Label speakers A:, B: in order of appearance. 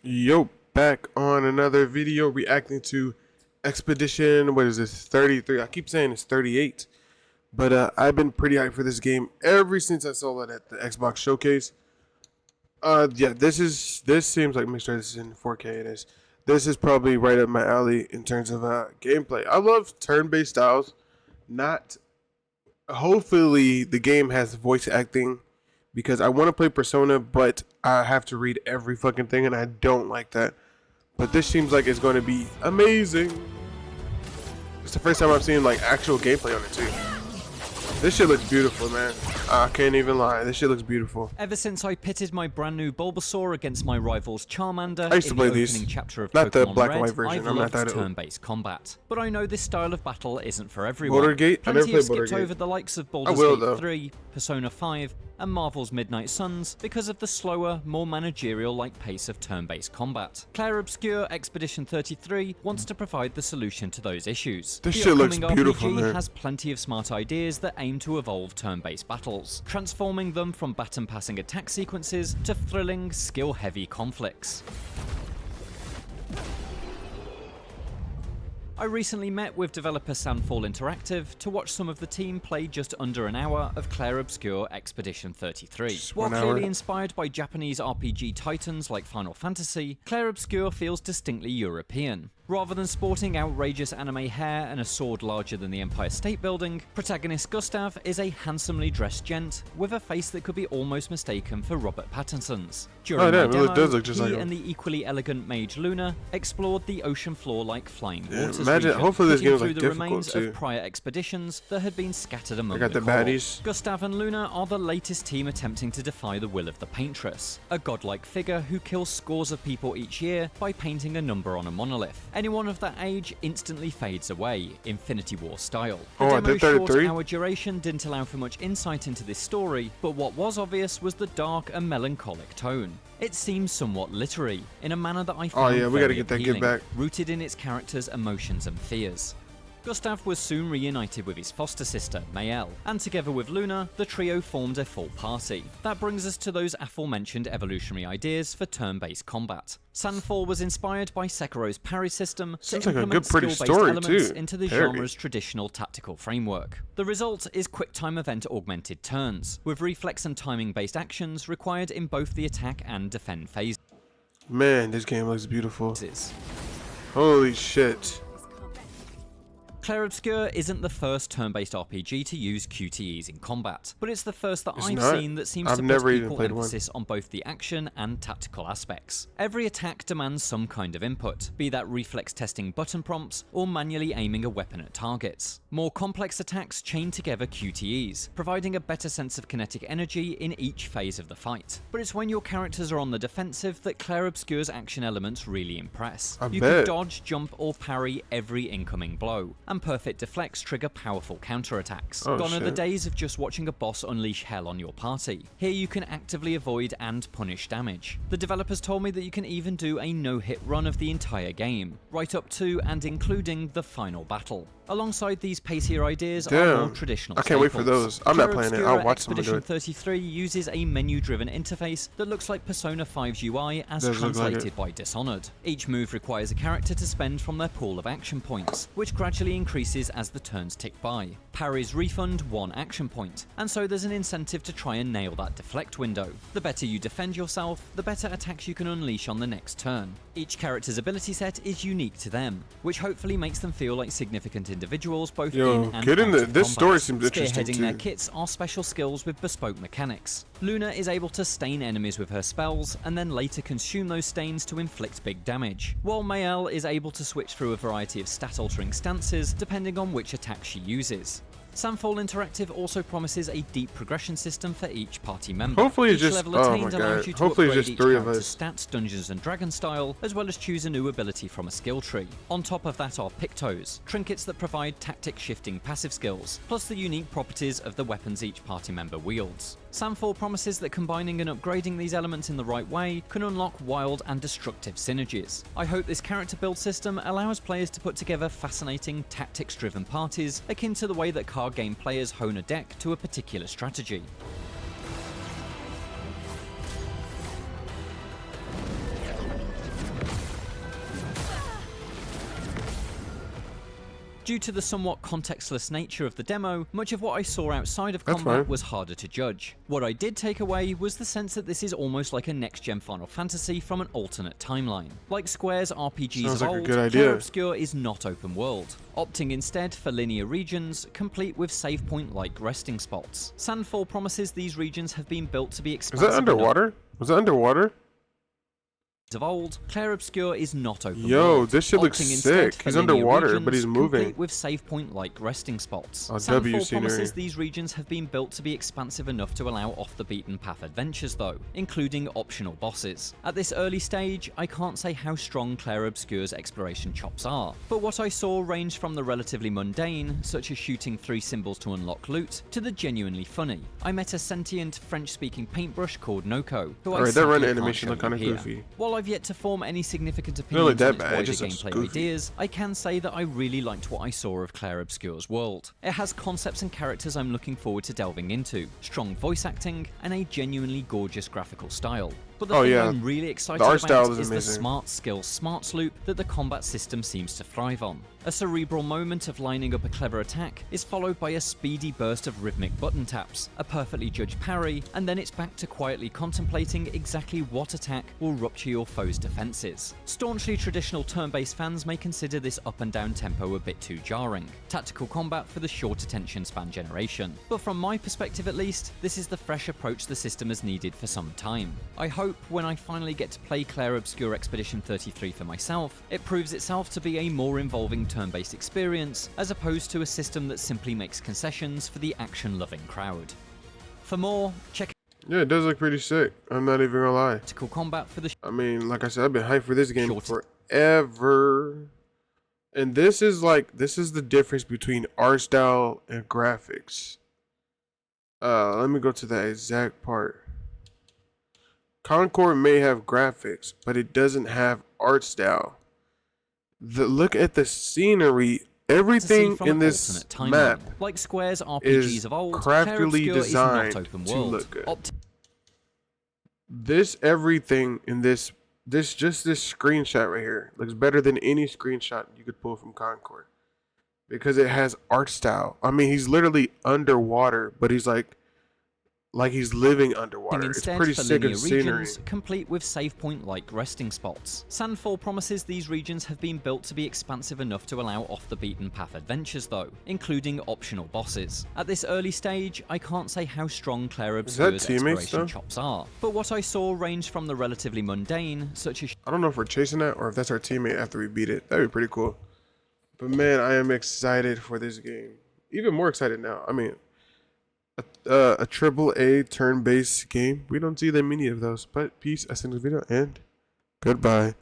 A: Yo, back on another video reacting to Expedition, what is this, 33? I keep saying it's 38. But I've been pretty hyped for this game ever since I saw it at the Xbox showcase. Yeah, this seems like mixed race in 4K it is. This is probably right up my alley in terms of gameplay. I love turn-based styles. Hopefully the game has voice acting, because I want to play Persona, but I have to read every fucking thing, and I don't like that. But this seems like it's going to be amazing. It's the first time I've seen like actual gameplay on it too. This shit looks beautiful, man. I can't even lie. This shit looks beautiful.
B: Ever since I pitted my brand new Bulbasaur against my rival's Charmander
A: I used to
B: in
A: play
B: the
A: these.
B: opening chapter of
A: Not the
B: Pokemon
A: black
B: Red,
A: and white version.
B: I've
A: I'm not
B: loved
A: that
B: turn-based combat. But I know this style of battle isn't for everyone.
A: Motorgate? I never
B: Plenty have
A: played
B: skipped
A: Motorgate.
B: over the likes of
A: I
B: Baldur's
A: will,
B: Gate
A: though.
B: 3, Persona 5, and Marvel's Midnight Suns because of the slower, more managerial-like pace of turn-based combat. Clair Obscur Expedition 33 wants to provide the solution to those issues.
A: This
B: The
A: shit looks
B: upcoming
A: beautiful,
B: RPG
A: man.
B: has plenty of smart ideas that aim to evolve turn-based battles, transforming them from baton-passing attack sequences to thrilling, skill-heavy conflicts. I recently met with developer Sandfall Interactive to watch some of the team play just under an hour of Clair Obscur Expedition 33. While clearly inspired by Japanese RPG titans like Final Fantasy, Clair Obscur feels distinctly European. Rather than sporting outrageous anime hair and a sword larger than the Empire State Building, protagonist Gustav is a handsomely dressed gent with a face that could be almost mistaken for Robert Pattinson's. During my demo,
A: does look just
B: he
A: like him.
B: and the equally elegant mage Luna explored the ocean floor like flying waters
A: imagine-
B: region,
A: hopefully this
B: picking
A: game is,
B: through
A: like,
B: the
A: difficult,
B: remains
A: too.
B: of prior expeditions that had been scattered among
A: I got the
B: core.
A: baddies.
B: Gustav and Luna are the latest team attempting to defy the will of the Paintress, a godlike figure who kills scores of people each year by painting a number on a monolith. Anyone of that age instantly fades away, Infinity War style. The
A: Oh, I
B: demo's
A: did 33?
B: short hour duration didn't allow for much insight into this story, but what was obvious was the dark and melancholic tone. It seems somewhat literary, in a manner that I found
A: yeah, we gotta
B: very
A: get that
B: appealing,
A: get back.
B: rooted in its characters' emotions and fears. Gustav was soon reunited with his foster sister, Mael, and together with Luna, the trio formed a full party. That brings us to those aforementioned evolutionary ideas for turn-based combat. Sandfall was inspired by Sekiro's parry system to
A: Seems like a
B: implement
A: good, pretty
B: skill-based
A: story,
B: elements
A: too.
B: into the
A: Parry.
B: genre's traditional tactical framework. The result is quick-time event-augmented turns, with reflex and timing-based actions required in both the attack and defend phases.
A: Man, this game looks beautiful. Holy shit.
B: Clair Obscur isn't the first turn-based RPG to use QTEs in combat, but it's the first that
A: It's
B: I've
A: not?
B: seen that seems
A: I've
B: to
A: never
B: put
A: even
B: equal
A: played one.
B: emphasis on both the action and tactical aspects. Every attack demands some kind of input, be that reflex testing button prompts or manually aiming a weapon at targets. More complex attacks chain together QTEs, providing a better sense of kinetic energy in each phase of the fight. But it's when your characters are on the defensive that Clair Obscur's action elements really impress. You can
A: bet.
B: dodge, jump, or parry every incoming blow, and perfect deflects trigger powerful counterattacks.
A: Oh,
B: Gone are the
A: shit.
B: days of just watching a boss unleash hell on your party. Here you can actively avoid and punish damage. The developers told me that you can even do a no-hit run of the entire game, right up to and including the final battle. Alongside these pacier ideas are
A: Damn.
B: more traditional
A: I can't wait for
B: staples.
A: those. I'm not
B: Clair
A: playing it.
B: Obscur
A: I'll watch someone do
B: Expedition
A: it.
B: 33 uses a menu-driven interface that looks like Persona 5's UI as
A: Does look like
B: translated
A: it.
B: by Dishonored. Each move requires a character to spend from their pool of action points, which gradually increases as the turns tick by. Parries refund 1 action point, and so there's an incentive to try and nail that deflect window. The better you defend yourself, the better attacks you can unleash on the next turn. Each character's ability set is unique to them, which hopefully makes them feel like significant individuals both
A: Yo,
B: in and
A: get in
B: out
A: the-
B: of
A: this
B: combat.
A: story seems interesting,
B: Spearheading their
A: too.
B: kits are special skills with bespoke mechanics. Luna is able to stain enemies with her spells, and then later consume those stains to inflict big damage, while Mael is able to switch through a variety of stat-altering stances depending on which attack she uses. Sandfall Interactive also promises a deep progression system for each party member.
A: Hopefully it's
B: Each
A: just-
B: level
A: oh
B: attained
A: my
B: allows
A: God.
B: you to
A: Hopefully it's
B: upgrade
A: just
B: each
A: three of
B: character's
A: us.
B: stats, Dungeons and Dragon style, as well as choose a new ability from a skill tree. On top of that are Pictos, trinkets that provide tactic shifting passive skills, plus the unique properties of the weapons each party member wields. Sandfall promises that combining and upgrading these elements in the right way can unlock wild and destructive synergies. I hope this character build system allows players to put together fascinating, tactics-driven parties, akin to the way that card game players hone a deck to a particular strategy. Due to the somewhat contextless nature of the demo, much of what I saw outside of
A: That's
B: combat
A: fine.
B: was harder to judge. What I did take away was the sense that this is almost like a next-gen Final Fantasy from an alternate timeline. Like Square's RPGs
A: Sounds
B: of
A: like a
B: old,
A: good idea.
B: Clair Obscur is not open world, opting instead for linear regions, complete with save point-like resting spots. Sandfall promises these regions have been built to be
A: Is
B: expansive
A: that underwater? Was that underwater?
B: of old, Clair Obscur is not open
A: Yo,
B: world,
A: this shit looks
B: opting instead
A: sick.
B: for
A: He's
B: linear
A: underwater,
B: regions,
A: but he's moving.
B: complete with save point-like resting spots.
A: Oh, W
B: Sandfall promises
A: scenery.
B: these regions have been built to be expansive enough to allow off-the-beaten-path adventures though, including optional bosses. At this early stage, I can't say how strong Clair Obscur's exploration chops are, but what I saw ranged from the relatively mundane, such as shooting 3 symbols to unlock loot, to the genuinely funny. I met a sentient French-speaking paintbrush called Noko, who I
A: Alright, that
B: sadly
A: run
B: can't
A: animation
B: show
A: look
B: you
A: kinda
B: here.
A: goofy.
B: While I've yet to form any significant
A: Not really
B: opinions
A: that
B: on its
A: bad,
B: wider
A: just looks
B: gameplay
A: goofy.
B: ideas, I can say that I really liked what I saw of Clair Obscur's world. It has concepts and characters I'm looking forward to delving into, strong voice acting, and a genuinely gorgeous graphical style. But the
A: Oh,
B: thing
A: yeah.
B: I'm really excited
A: The art style
B: about
A: is
B: is the
A: amazing.
B: smart skill smarts loop that the combat system seems to thrive on. A cerebral moment of lining up a clever attack is followed by a speedy burst of rhythmic button taps, a perfectly judged parry, and then it's back to quietly contemplating exactly what attack will rupture your foe's defenses. Staunchly traditional turn-based fans may consider this up and down tempo a bit too jarring, tactical combat for the short attention span generation. But from my perspective at least, this is the fresh approach the system has needed for some time. I hope when I finally get to play Clair Obscur Expedition 33 for myself, it proves itself to be a more involving turn-based experience, as opposed to a system that simply makes concessions for the action-loving crowd. For more, check
A: Yeah, it does look pretty sick. I'm not even gonna lie.
B: Tactical Combat for the
A: I mean, like I said, I've been hyped for this game
B: Short-
A: forever. And this is the difference between art style and graphics. Let me go to that exact part. Concord may have graphics, but it doesn't have art style. Look at the scenery. Everything
B: from
A: in
B: an
A: this
B: alternate timeline.
A: map
B: Like Square's RPGs
A: is
B: of old,
A: craftily
B: Clair Obscur is
A: designed
B: not open
A: to
B: world.
A: look good. Everything in this screenshot right here looks better than any screenshot you could pull from Concord, because it has art style. I mean, he's literally underwater, but he's like he's living underwater. It's
B: Instead
A: pretty
B: for
A: sick
B: linear
A: of scenery.
B: regions, complete with save point-like resting spots. Sandfall promises these regions have been built to be expansive enough to allow off-the-beaten-path adventures though, including optional bosses. At this early stage, I can't say how strong Clair Obscur's
A: teammates,
B: exploration
A: though?
B: chops are, but what I saw ranged from the relatively mundane, such as
A: I don't know if we're chasing that or if that's our teammate after we beat it. That'd be pretty cool. But man, I am excited for this game. Even more excited now. I mean, a triple A turn-based game. We don't see that many of those. But peace. I send this video and goodbye.